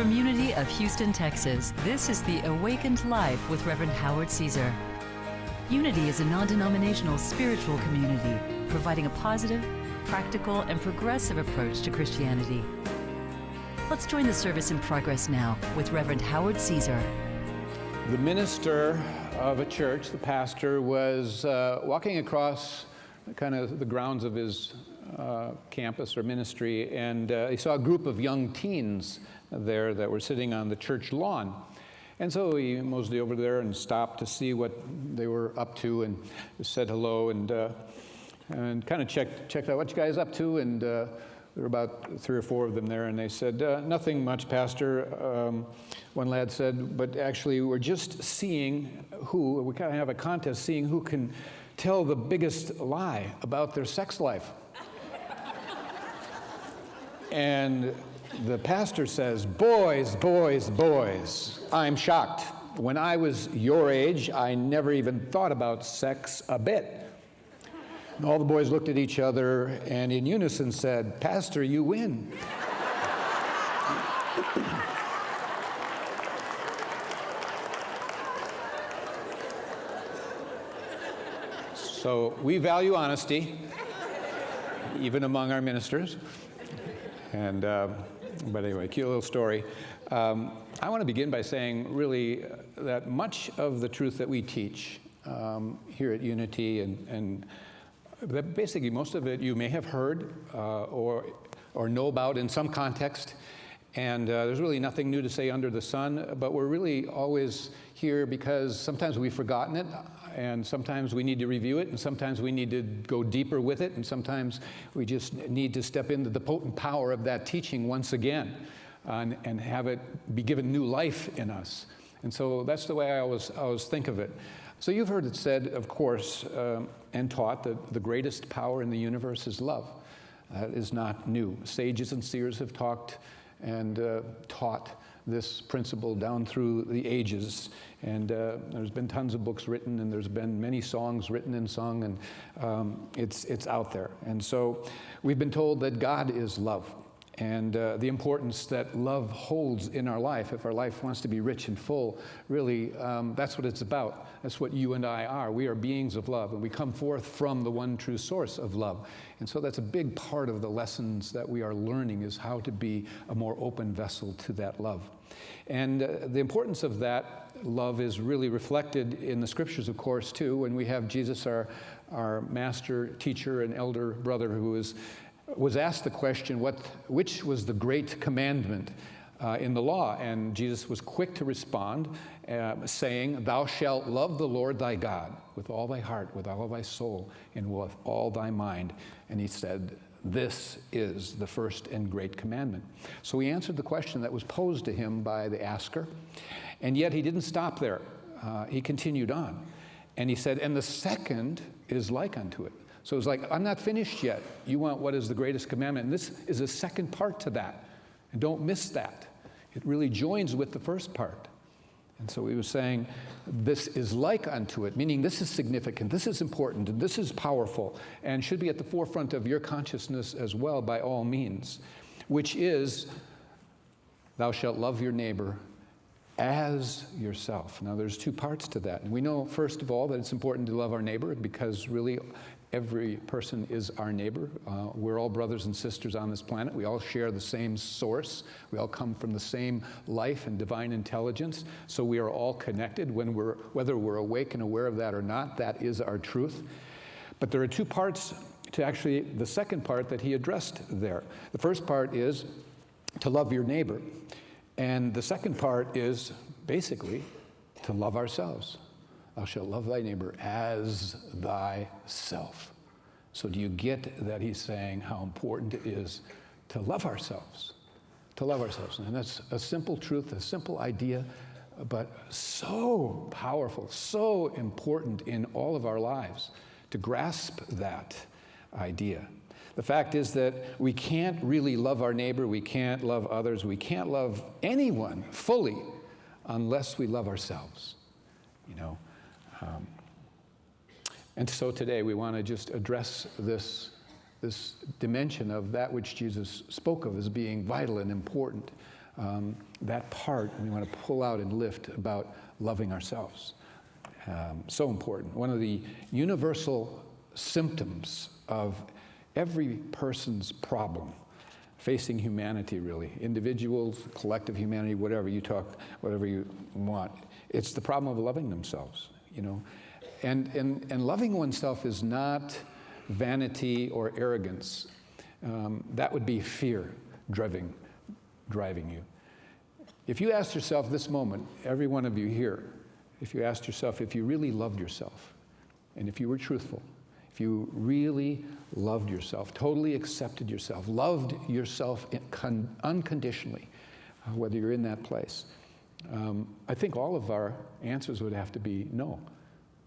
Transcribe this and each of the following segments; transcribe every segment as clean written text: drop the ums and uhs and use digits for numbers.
From Unity of Houston, Texas, this is the Awakened Life with Reverend Howard Caesar. Unity is a non-denominational spiritual community providing a positive, practical, and progressive approach to Christianity. Let's join the service in progress now with Reverend Howard Caesar. The minister of a church, the pastor, was walking across kind of the grounds of his campus or ministry, and he saw a group of young teens there that were sitting on the church lawn. And so he moseyed over there and stopped to see what they were up to and said hello and kind of checked out what you guys up to. And there were about 3 or 4 of them there, and they said, nothing much, Pastor. One lad said, but actually we're just seeing we kind of have a contest, seeing who can tell the biggest lie about their sex life. And the pastor says, boys, I'm shocked. When I was your age, I never even thought about sex a bit. And all the boys looked at each other and in unison said, Pastor, you win. So we value honesty, even among our ministers. And but anyway, cute little story. I want to begin by saying, really, that much of the truth that we teach here at Unity, and that basically most of it you may have heard or know about in some context, and there's really nothing new to say under the sun, but we're really always here because sometimes we've forgotten it, and sometimes we need to review it, and sometimes we need to go deeper with it, and sometimes we just need to step into the potent power of that teaching once again and have it be given new life in us. And so that's the way I always think of it. So you've heard it said, of course, and taught that the greatest power in the universe is love. That is not new. Sages and seers have talked and taught this principle down through the ages, and there's been tons of books written, and there's been many songs written and sung, and it's out there. And so we've been told that God is love, and the importance that love holds in our life. If our life wants to be rich and full, really, that's what it's about. That's what you and I are. We are beings of love, and we come forth from the one true source of love. And so that's a big part of the lessons that we are learning, is how to be a more open vessel to that love. And the importance of that love is really reflected in the scriptures, of course, too, when we have Jesus, our master, teacher, and elder brother, who was asked the question, which was the great commandment in the law? And Jesus was quick to respond, saying, thou shalt love the Lord thy God with all thy heart, with all thy soul, and with all thy mind. And he said, this is the first and great commandment. So he answered the question that was posed to him by the asker, and yet he didn't stop there. He continued on, and he said, and the second is like unto it. So it's like, I'm not finished yet. You want what is the greatest commandment, and this is a second part to that, and don't miss that. It really joins with the first part. And so he was saying, this is like unto it, meaning this is significant, this is important, and this is powerful, and should be at the forefront of your consciousness as well, by all means, which is, thou shalt love your neighbor as yourself. Now, there's 2 parts to that. And we know, first of all, that it's important to love our neighbor, because really every person is our neighbor. We're all brothers and sisters on this planet. We all share the same source. We all come from the same life and divine intelligence. So we are all connected, whether we're awake and aware of that or not. That is our truth. But there are 2 parts to actually the second part that he addressed there. The first part is to love your neighbor. And the second part is basically to love ourselves. Thou shalt love thy neighbor as thyself. So do you get that he's saying how important it is to love ourselves? To love ourselves. And that's a simple truth, a simple idea, but so powerful, so important in all of our lives to grasp that idea. The fact is that we can't really love our neighbor, we can't love others, we can't love anyone fully unless we love ourselves, you know. And so today we want to just address this dimension of that which Jesus spoke of as being vital and important that part we want to pull out and lift about loving ourselves. So important. One of the universal symptoms of every person's problem facing humanity, really, individuals, collective humanity, whatever you want, it's the problem of loving themselves, you know. And loving oneself is not vanity or arrogance. That would be fear driving you. If you asked yourself this moment, every one of you here, if you asked yourself if you really loved yourself, and if you were truthful, if you really loved yourself, totally accepted yourself, loved yourself unconditionally, whether you're in that place, I think all of our answers would have to be no.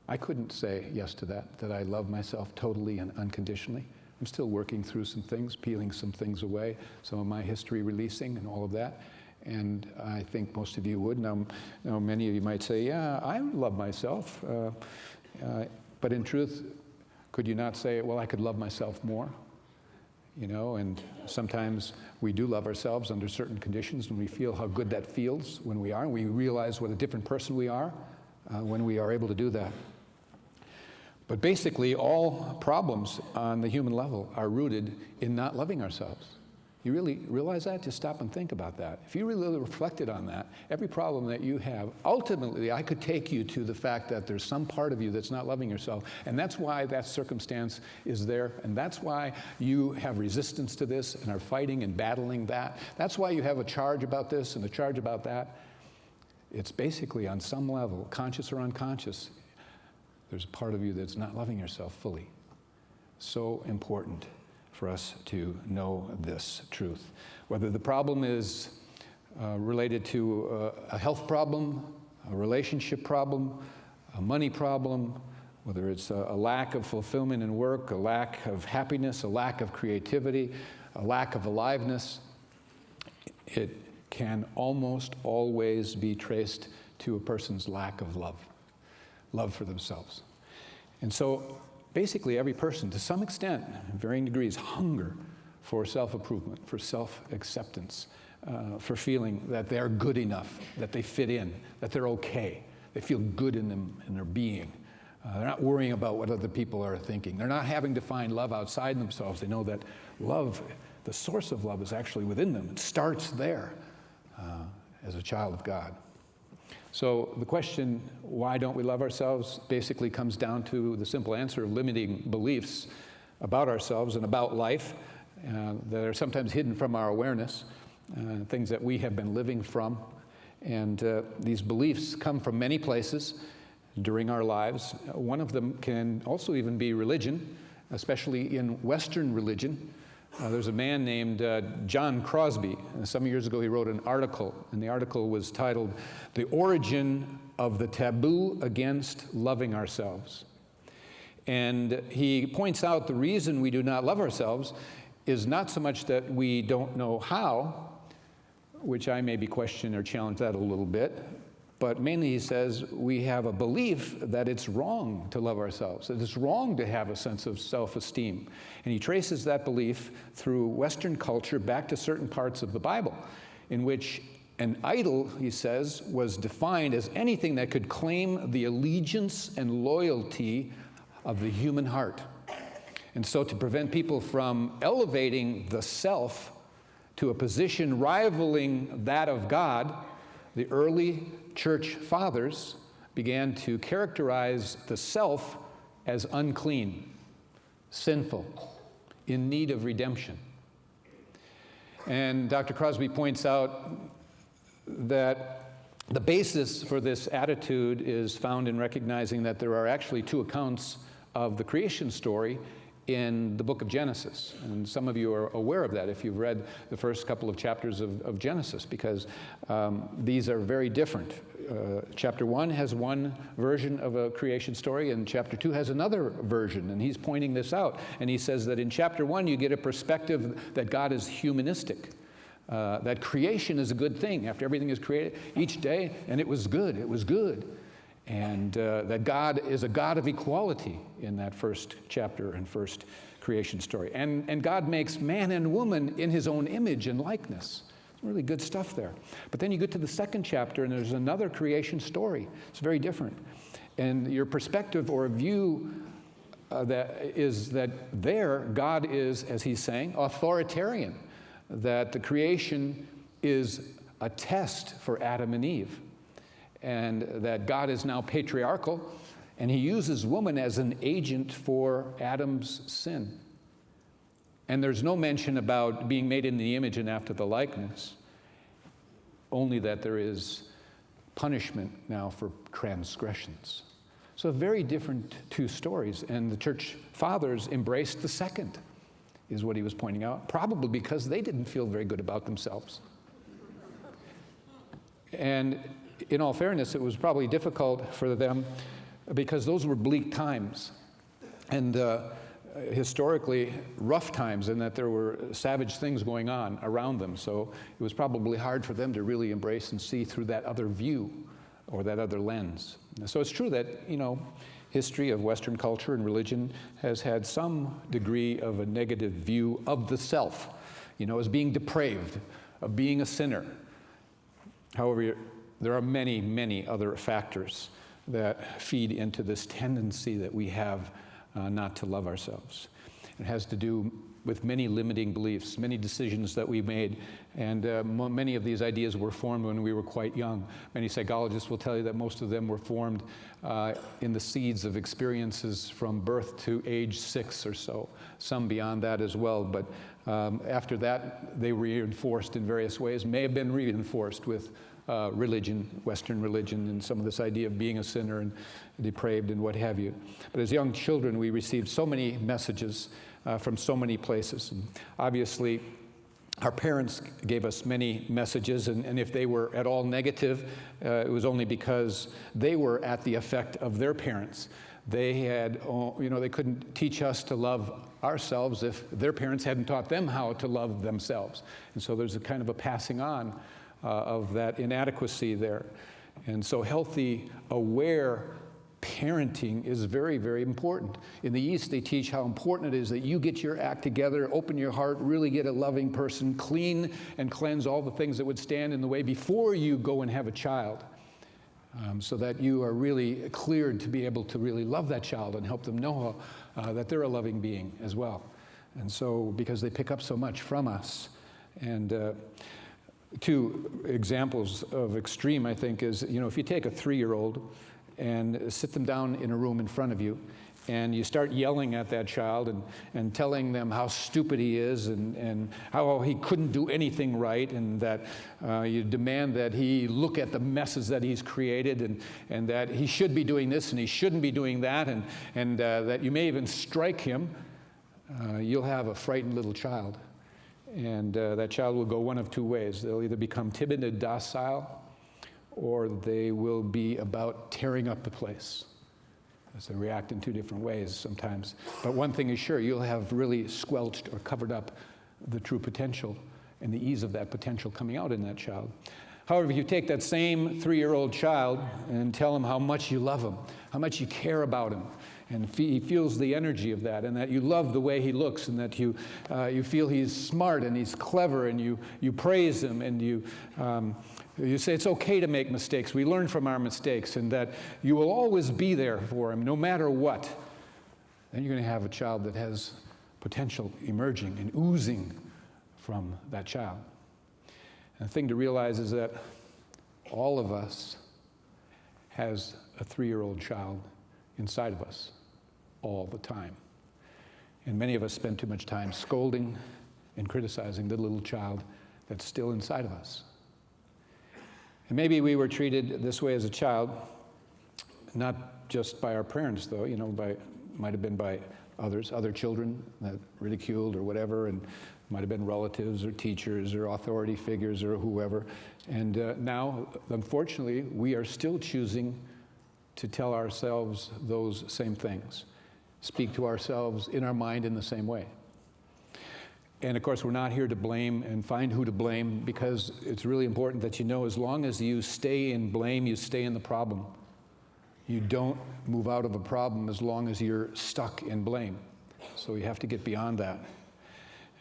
I couldn't say yes to that I love myself totally and unconditionally. I'm still working through some things, peeling some things away, some of my history releasing and all of that. And I think most of you would. Now many of you might say, yeah, I love myself. But in truth, could you not say, well, I could love myself more? You know, and sometimes we do love ourselves under certain conditions when we feel how good that feels when we are, and we realize what a different person we are when we are able to do that. But basically, all problems on the human level are rooted in not loving ourselves. You really realize that? Just stop and think about that. If you really reflected on that, every problem that you have, ultimately, I could take you to the fact that there's some part of you that's not loving yourself, and that's why that circumstance is there, and that's why you have resistance to this and are fighting and battling that. That's why you have a charge about this and a charge about that. It's basically, on some level, conscious or unconscious, there's a part of you that's not loving yourself fully. So important for us to know this truth. Whether the problem is related to a health problem, a relationship problem, a money problem, whether it's a lack of fulfillment in work, a lack of happiness, a lack of creativity, a lack of aliveness, it can almost always be traced to a person's lack of love for themselves. And so basically every person, to some extent, in varying degrees, hunger for self-improvement, for self-acceptance, for feeling that they're good enough, that they fit in, that they're okay. They feel good in their being. They're not worrying about what other people are thinking. They're not having to find love outside themselves. They know that love, the source of love, is actually within them. It starts there as a child of God. So the question, why don't we love ourselves, basically comes down to the simple answer of limiting beliefs about ourselves and about life that are sometimes hidden from our awareness, things that we have been living from. And these beliefs come from many places during our lives. One of them can also even be religion, especially in Western religion. There's a man named John Crosby. Some years ago he wrote an article, and the article was titled, "The Origin of the Taboo Against Loving Ourselves." And he points out the reason we do not love ourselves is not so much that we don't know how, which I maybe question or challenge that a little bit, but mainly he says we have a belief that it's wrong to love ourselves, that it's wrong to have a sense of self-esteem. And he traces that belief through Western culture back to certain parts of the Bible, in which an idol, he says, was defined as anything that could claim the allegiance and loyalty of the human heart. And so to prevent people from elevating the self to a position rivaling that of God, the early church fathers began to characterize the self as unclean, sinful, in need of redemption. And Dr. Crosby points out that the basis for this attitude is found in recognizing that there are actually two accounts of the creation story in the book of Genesis. And some of you are aware of that if you've read the first couple of chapters of Genesis, because these are very different. Chapter 1 has one version of a creation story, and chapter 2 has another version, and he's pointing this out. And he says that in chapter 1 you get a perspective that God is humanistic, that creation is a good thing. After everything is created each day, and it was good, and that God is a God of equality in that first chapter and first creation story. And God makes man and woman in his own image and likeness. really good stuff there. But then you get to the second chapter, and there's another creation story. It's very different. And your perspective or view that there, God is, as he's saying, authoritarian, that the creation is a test for Adam and Eve, and that God is now patriarchal, and he uses woman as an agent for Adam's sin. And there's no mention about being made in the image and after the likeness, only that there is punishment now for transgressions. So very different two stories, and the church fathers embraced the second, is what he was pointing out, probably because they didn't feel very good about themselves. And in all fairness, it was probably difficult for them because those were bleak times, and historically rough times, in that there were savage things going on around them. So it was probably hard for them to really embrace and see through that other view or that other lens. So it's true that, history of Western culture and religion has had some degree of a negative view of the self, as being depraved, of being a sinner. However, there are many, many other factors that feed into this tendency that we have not to love ourselves. It has to do with many limiting beliefs, many decisions that we made, and many of these ideas were formed when we were quite young. Many psychologists will tell you that most of them were formed in the seeds of experiences from birth to age 6 or so, some beyond that as well, but after that they were reinforced in various ways, may have been reinforced with religion, Western religion, and some of this idea of being a sinner and depraved and what have you. But as young children, we received so many messages from so many places. And obviously, our parents gave us many messages, and if they were at all negative, it was only because they were at the effect of their parents. They had, they couldn't teach us to love ourselves if their parents hadn't taught them how to love themselves. And so there's a kind of a passing on of that inadequacy there. And so healthy, aware parenting is very, very important. In the East, they teach how important it is that you get your act together, open your heart, really get a loving person, clean and cleanse all the things that would stand in the way before you go and have a child, so that you are really cleared to be able to really love that child and help them know that they're a loving being as well. And so, because they pick up so much from us. And two examples of extreme, I think, is, if you take a 3-year-old and sit them down in a room in front of you, and you start yelling at that child and telling them how stupid he is and how he couldn't do anything right, and that you demand that he look at the messes that he's created, and that he should be doing this and he shouldn't be doing that, and that you may even strike him, you'll have a frightened little child. And that child will go one of two ways. They'll either become timid and docile, or they will be about tearing up the place. As they react in two different ways sometimes. But one thing is sure, you'll have really squelched or covered up the true potential and the ease of that potential coming out in that child. However, if you take that same 3-year-old child and tell him how much you love him, how much you care about him, and he feels the energy of that, and that you love the way he looks, and that you feel he's smart and he's clever, and you praise him, and you say it's okay to make mistakes. We learn from our mistakes, and that you will always be there for him no matter what. Then you're going to have a child that has potential emerging and oozing from that child. And the thing to realize is that all of us has a 3-year-old child inside of us all the time. And many of us spend too much time scolding and criticizing the little child that's still inside of us. And maybe we were treated this way as a child, not just by our parents, though, might have been by other children that ridiculed or whatever, and might have been relatives or teachers or authority figures or whoever. And now, unfortunately, we are still choosing to tell ourselves those same things, speak to ourselves in our mind in the same way. And of course, we're not here to blame and find who to blame, because it's really important that you know, as long as you stay in blame, you stay in the problem. You don't move out of a problem as long as you're stuck in blame. So you have to get beyond that.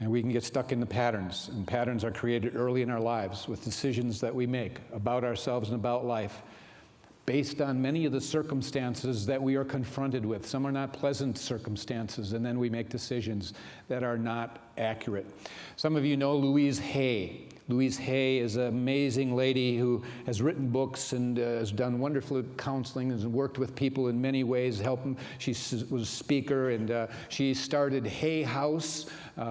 And we can get stuck in the patterns, and patterns are created early in our lives with decisions that we make about ourselves and about life based on many of the circumstances that we are confronted with. Some are not pleasant circumstances, and then we make decisions that are not accurate. Some of you know Louise Hay. Louise Hay is an amazing lady who has written books and has done wonderful counseling and worked with people in many ways, helping. She was a speaker, and she started Hay House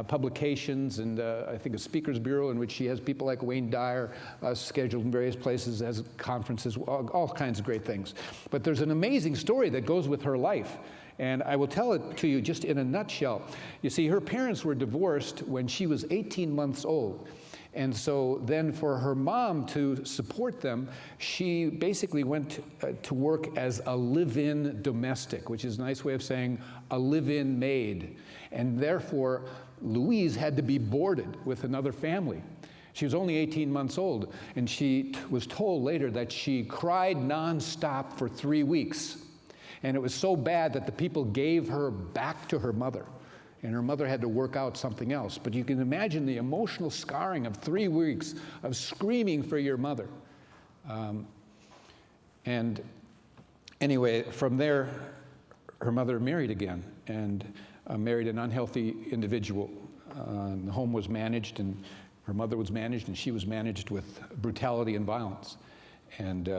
Publications, and I think a speakers bureau in which she has people like Wayne Dyer scheduled in various places, has conferences, all kinds of great things. But there's an amazing story that goes with her life. And I will tell it to you just in a nutshell. You see, her parents were divorced when she was 18 months old. And so then for her mom to support them, she basically went to work as a live-in domestic, which is a nice way of saying a live-in maid. And therefore, Louise had to be boarded with another family. She was only 18 months old, and she was told later that she cried nonstop for 3 weeks. And it was so bad that the people gave her back to her mother. And her mother had to work out something else. But you can imagine the emotional scarring of 3 weeks of screaming for your mother. And anyway, from there, her mother married again and married an unhealthy individual. The home was managed, and her mother was managed, and she was managed with brutality and violence. And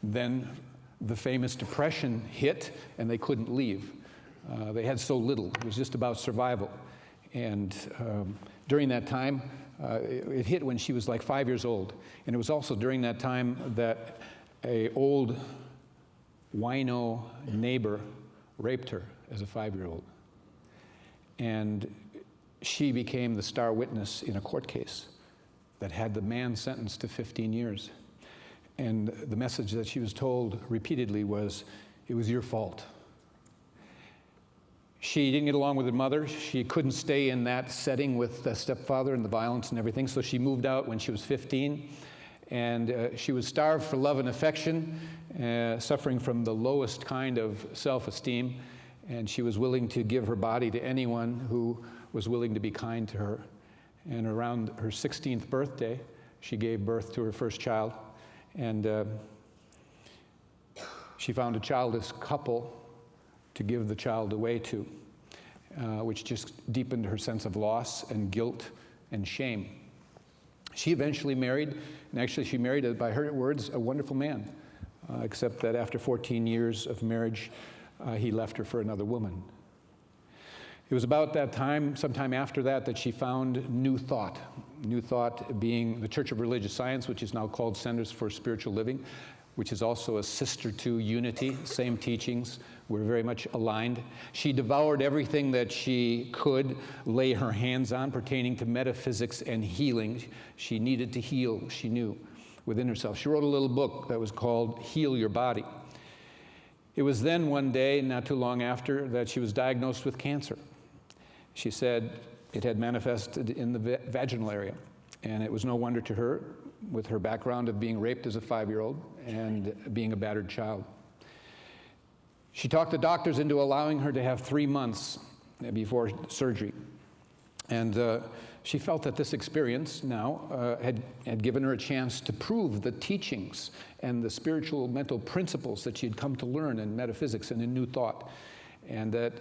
then the famous Depression hit, and they couldn't leave. They had so little. It was just about survival. And during that time, it hit when she was like 5 years old. And it was also during that time that an old wino neighbor raped her as a 5-year-old. And she became the star witness in a court case that had the man sentenced to 15 years. And the message that she was told repeatedly was, "It was your fault." She didn't get along with her mother. She couldn't stay in that setting with the stepfather and the violence and everything, so she moved out when she was 15. And she was starved for love and affection, suffering from the lowest kind of self-esteem. And she was willing to give her body to anyone who was willing to be kind to her. And around her 16th birthday, she gave birth to her first child. And she found a childless couple to give the child away to, which just deepened her sense of loss and guilt and shame. She eventually married, and actually she married, by her words, a wonderful man, except that after 14 years of marriage, he left her for another woman. It was about that time, sometime after that, that she found New Thought. New Thought being the Church of Religious Science, which is now called Centers for Spiritual Living, which is also a sister to Unity, same teachings. We're very much aligned. She devoured everything that she could lay her hands on pertaining to metaphysics and healing. She needed to heal, she knew, within herself. She wrote a little book that was called Heal Your Body. It was then one day, not too long after, that she was diagnosed with cancer. She said it had manifested in the vaginal area, and it was no wonder to her, with her background of being raped as a 5-year-old and being a battered child. She talked the doctors into allowing her to have 3 months before surgery. And she felt that this experience now had given her a chance to prove the teachings and the spiritual mental principles that she had come to learn in metaphysics and in New Thought. And that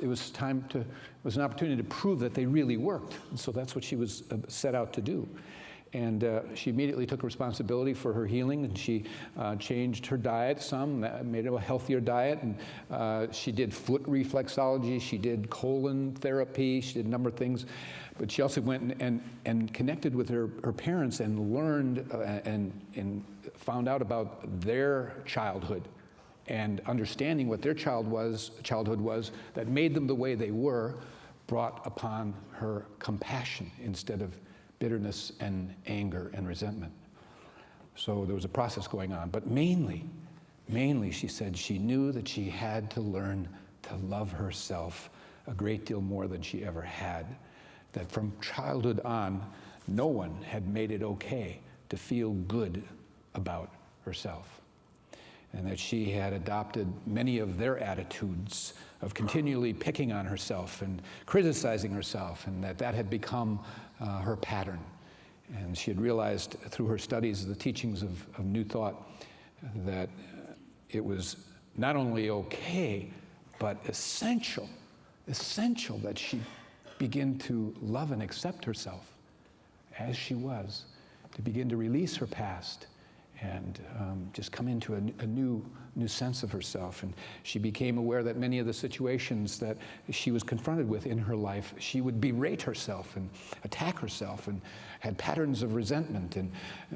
it was an opportunity to prove that they really worked. And so that's what she was set out to do. And she immediately took responsibility for her healing, and she changed her diet some, made it a healthier diet, and she did foot reflexology, she did colon therapy, she did a number of things. But she also went and connected with her parents and learned and found out about their childhood and understanding what their childhood was that made them the way they were, brought upon her compassion instead of bitterness and anger and resentment. So there was a process going on. But mainly, she said she knew that she had to learn to love herself a great deal more than she ever had. That from childhood on, no one had made it okay to feel good about herself. and that she had adopted many of their attitudes of continually picking on herself and criticizing herself, and that had become her pattern. And she had realized through her studies of the teachings of New Thought that it was not only okay, but essential that she begin to love and accept herself as she was, to begin to release her past and just come into a new sense of herself. And she became aware that many of the situations that she was confronted with in her life, she would berate herself and attack herself, and had patterns of resentment. And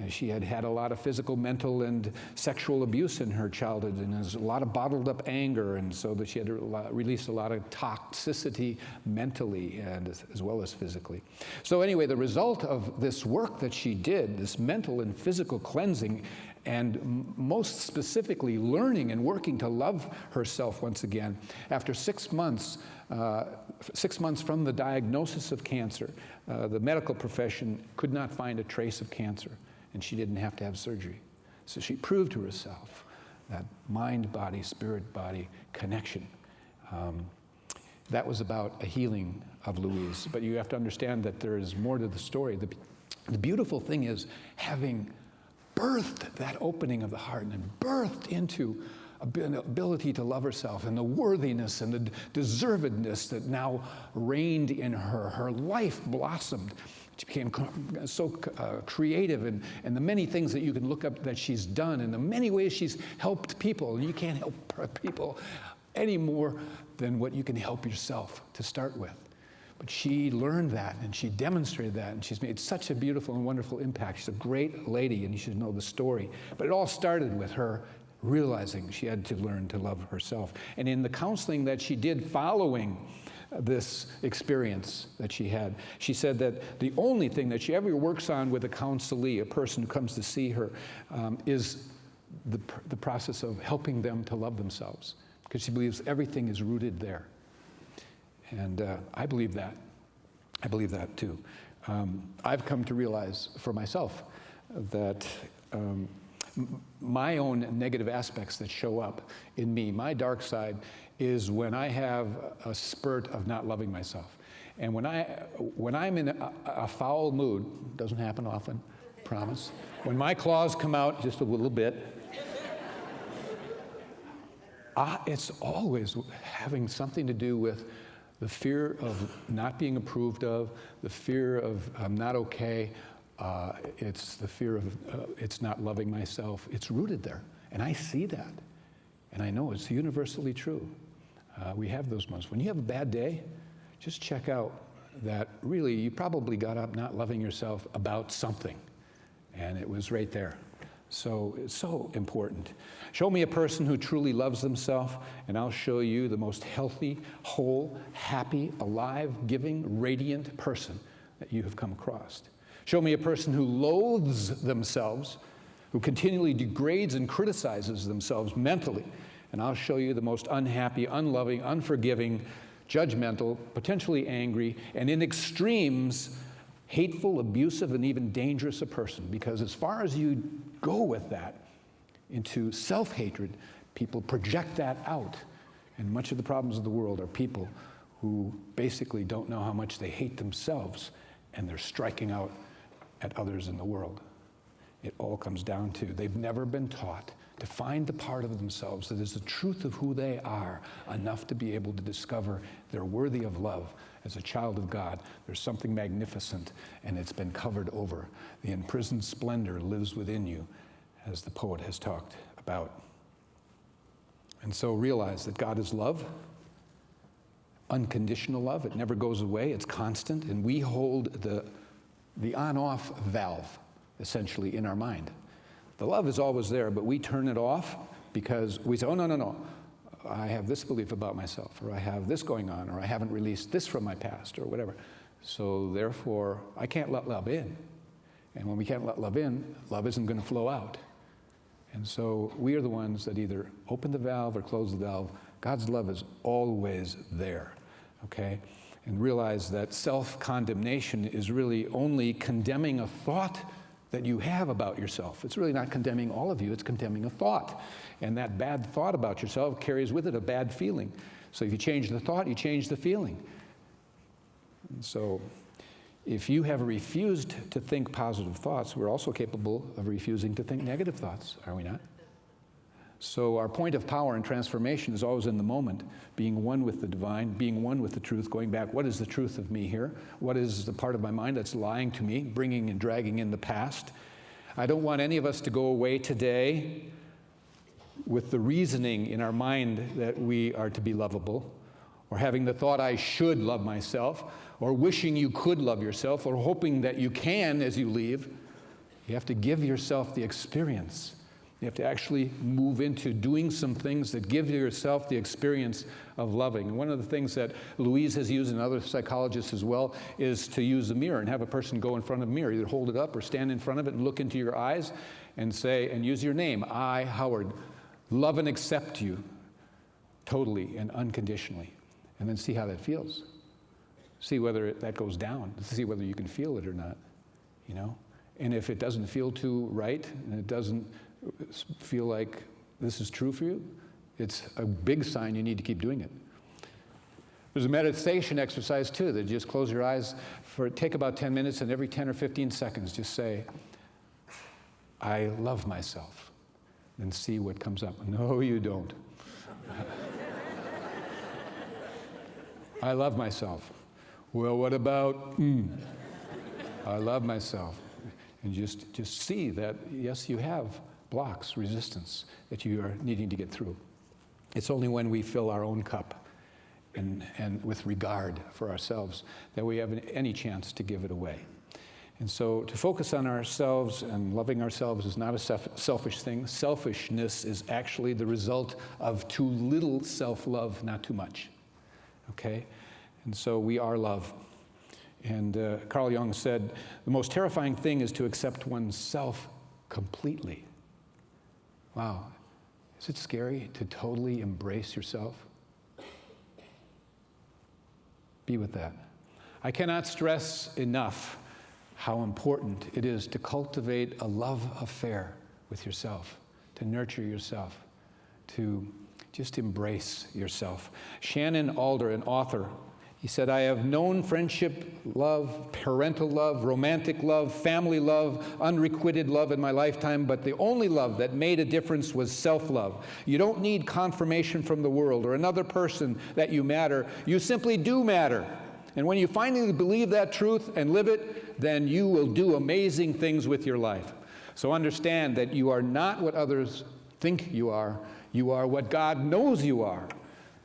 she had had a lot of physical, mental, and sexual abuse in her childhood, and there's a lot of bottled up anger, and so that she had to release a lot of toxicity mentally and as well as physically. So anyway, the result of this work that she did, this mental and physical cleansing, and most specifically learning and working to love herself once again, after 6 months from the diagnosis of cancer, the medical profession could not find a trace of cancer, and she didn't have to have surgery. So she proved to herself that mind-body, spirit-body connection. That was about a healing of Louise. But you have to understand that there is more to the story. The beautiful thing is having birthed that opening of the heart and birthed into an ability to love herself, and the worthiness and the deservedness that now reigned in her. Her life blossomed. She became so creative, and the many things that you can look up that she's done, and the many ways she's helped people. And you can't help people any more than what you can help yourself to start with. But she learned that, and she demonstrated that, and she's made such a beautiful and wonderful impact. She's a great lady, and you should know the story. But it all started with her realizing she had to learn to love herself. And in the counseling that she did following this experience that she had, she said that the only thing that she ever works on with a counselee, a person who comes to see her, is the process of helping them to love themselves, because she believes everything is rooted there. And I believe that. I believe that too. I've come to realize for myself that my own negative aspects that show up in me, my dark side, is when I have a spurt of not loving myself. And when I'm in a foul mood, doesn't happen often, promise. When my claws come out just a little bit, it's always having something to do with the fear of not being approved of, the fear of I'm not okay. It's the fear of it's not loving myself. It's rooted there. And I see that. And I know it's universally true. We have those moments. When you have a bad day, just check out that really you probably got up not loving yourself about something. And it was right there. So it's so important. Show me a person who truly loves themselves, and I'll show you the most healthy, whole, happy, alive, giving, radiant person that you have come across. Show me a person who loathes themselves, who continually degrades and criticizes themselves mentally, and I'll show you the most unhappy, unloving, unforgiving, judgmental, potentially angry, and in extremes, hateful, abusive, and even dangerous a person. Because as far as you go with that into self-hatred, people project that out. And much of the problems of the world are people who basically don't know how much they hate themselves, and they're striking out at others in the world. It all comes down to they've never been taught to find the part of themselves that is the truth of who they are, enough to be able to discover they're worthy of love. As a child of God, there's something magnificent, and it's been covered over. The imprisoned splendor lives within you, as the poet has talked about. And so realize that God is love, unconditional love. It never goes away. It's constant, and we hold the on-off valve, essentially, in our mind. The love is always there, but we turn it off because we say, oh, no. I have this belief about myself, or I have this going on, or I haven't released this from my past, or whatever. So therefore, I can't let love in. And when we can't let love in, love isn't going to flow out. And so we are the ones that either open the valve or close the valve. God's love is always there, okay? And realize that self-condemnation is really only condemning a thought that you have about yourself. It's really not condemning all of you, it's condemning a thought. And that bad thought about yourself carries with it a bad feeling. So if you change the thought, you change the feeling. And so if you have refused to think positive thoughts, we're also capable of refusing to think negative thoughts, are we not? So our point of power and transformation is always in the moment, being one with the divine, being one with the truth, going back, what is the truth of me here? What is the part of my mind that's lying to me, bringing and dragging in the past? I don't want any of us to go away today with the reasoning in our mind that we are to be lovable, or having the thought I should love myself, or wishing you could love yourself, or hoping that you can as you leave. You have to give yourself the experience. You have to actually move into doing some things that give yourself the experience of loving. And one of the things that Louise has used, and other psychologists as well, is to use a mirror and have a person go in front of a mirror, either hold it up or stand in front of it and look into your eyes and say, and use your name, I, Howard, love and accept you totally and unconditionally. And then see how that feels. See whether that goes down. See whether you can feel it or not, you know? And if it doesn't feel too right, and it doesn't feel like this is true for you, it's a big sign you need to keep doing it. There's a meditation exercise too, that you just close your eyes take about 10 minutes, and every 10 or 15 seconds just say, I love myself, and see what comes up. No, you don't. I love myself. Well, what about, I love myself. And just see that, yes, you have blocks, resistance that you are needing to get through. It's only when we fill our own cup and with regard for ourselves that we have any chance to give it away. And so to focus on ourselves and loving ourselves is not a selfish thing. Selfishness is actually the result of too little self-love, not too much. Okay? And so we are love. And Carl Jung said, the most terrifying thing is to accept oneself completely. Wow. Is it scary to totally embrace yourself? Be with that. I cannot stress enough how important it is to cultivate a love affair with yourself, to nurture yourself, to just embrace yourself. Shannon Alder, an author, he said, I have known friendship, love, parental love, romantic love, family love, unrequited love in my lifetime, but the only love that made a difference was self-love. You don't need confirmation from the world or another person that you matter. You simply do matter. And when you finally believe that truth and live it, then you will do amazing things with your life. So understand that you are not what others think you are. You are what God knows you are.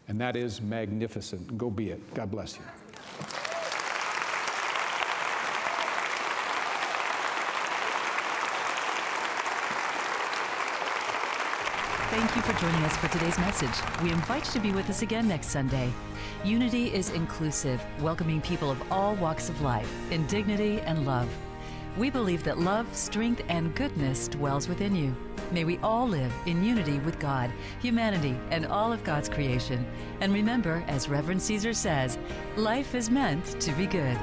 And that is magnificent. Go be it. God bless you. Thank you for joining us for today's message. We invite you to be with us again next Sunday. Unity is inclusive, welcoming people of all walks of life in dignity and love. We believe that love, strength, and goodness dwells within you. May we all live in unity with God, humanity, and all of God's creation. And remember, as Reverend Caesar says, life is meant to be good.